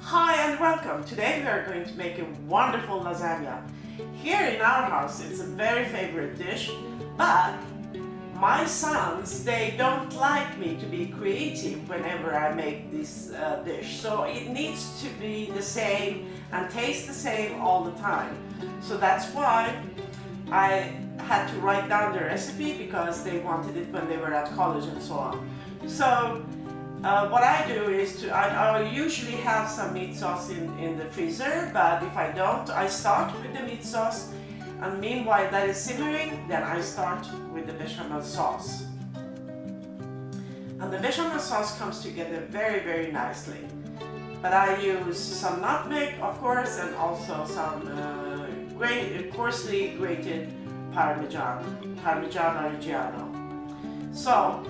Hi and welcome. Today we are going to make a wonderful lasagna. Here in our house it's a very favorite dish, but my sons, they don't like me to be creative whenever I make this dish. So it needs to be the same and taste the same all the time. So that's why I had to write down the recipe because they wanted it when they were at college and so on. So what I do is I usually have some meat sauce in the freezer, but if I don't, I start with the meat sauce, and meanwhile that is simmering, then I start with the bechamel sauce. And the bechamel sauce comes together very nicely. But I use some nutmeg, of course, and also some coarsely grated Parmigiano Reggiano. So,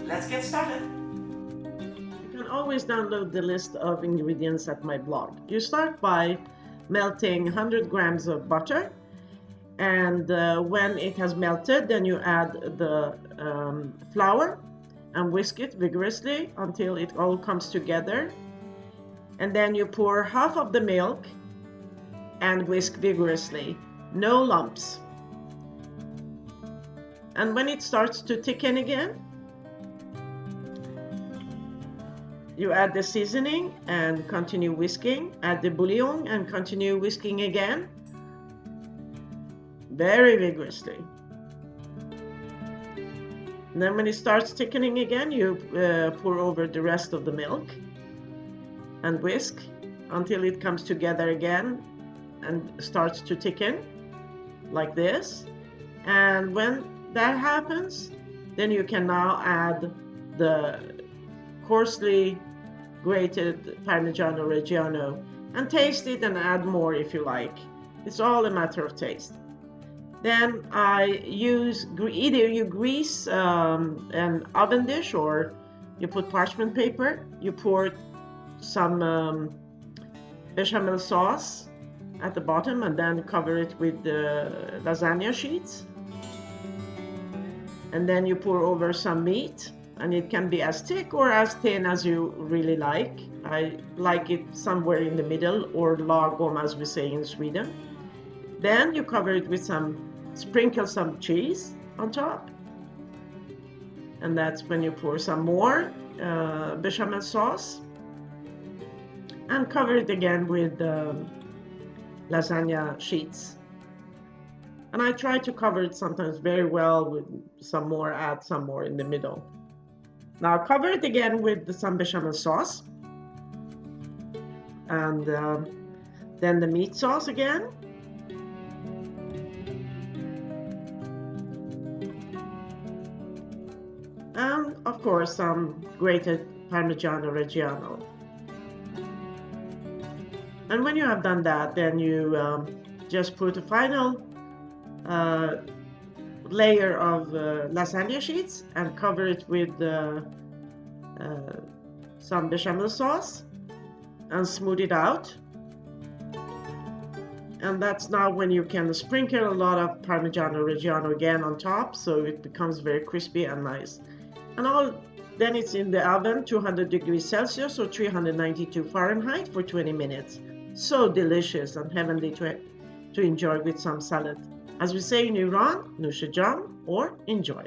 let's get started. You can always download the list of ingredients at my blog. You start by melting 100 grams of butter, and when it has melted, then you add the flour and whisk it vigorously until it all comes together. And then you pour half of the milk and whisk vigorously, no lumps. And when it starts to thicken again, you add the seasoning and continue whisking. Add the bouillon and continue whisking again, very vigorously. And then when it starts thickening again, you pour over the rest of the milk and whisk until it comes together again and starts to thicken like this. And when that happens, then you can now add the coarsely grated Parmigiano Reggiano and taste it and add more if you like. It's all a matter of taste. Then I use either you grease an oven dish or you put parchment paper. You pour some bechamel sauce at the bottom and then cover it with the lasagna sheets. And then you pour over some meat, and it can be as thick or as thin as you really like. I like it somewhere in the middle, or lagom as we say in Sweden. Then you cover it with sprinkle some cheese on top. And that's when you pour some more bechamel sauce and cover it again with lasagna sheets. And I try to cover it sometimes very well with some more, add some more in the middle. Now cover it again with some bechamel sauce. And then the meat sauce again. And of course some grated Parmigiano Reggiano. And when you have done that, then you just put a final layer of lasagna sheets and cover it with some bechamel sauce and smooth it out. And that's now when you can sprinkle a lot of Parmigiano Reggiano again on top, so it becomes very crispy and nice. And then it's in the oven, 200 degrees Celsius or 392 Fahrenheit for 20 minutes. So delicious and heavenly to enjoy with some salad. As we say in Iran, Nush Jan, or enjoy.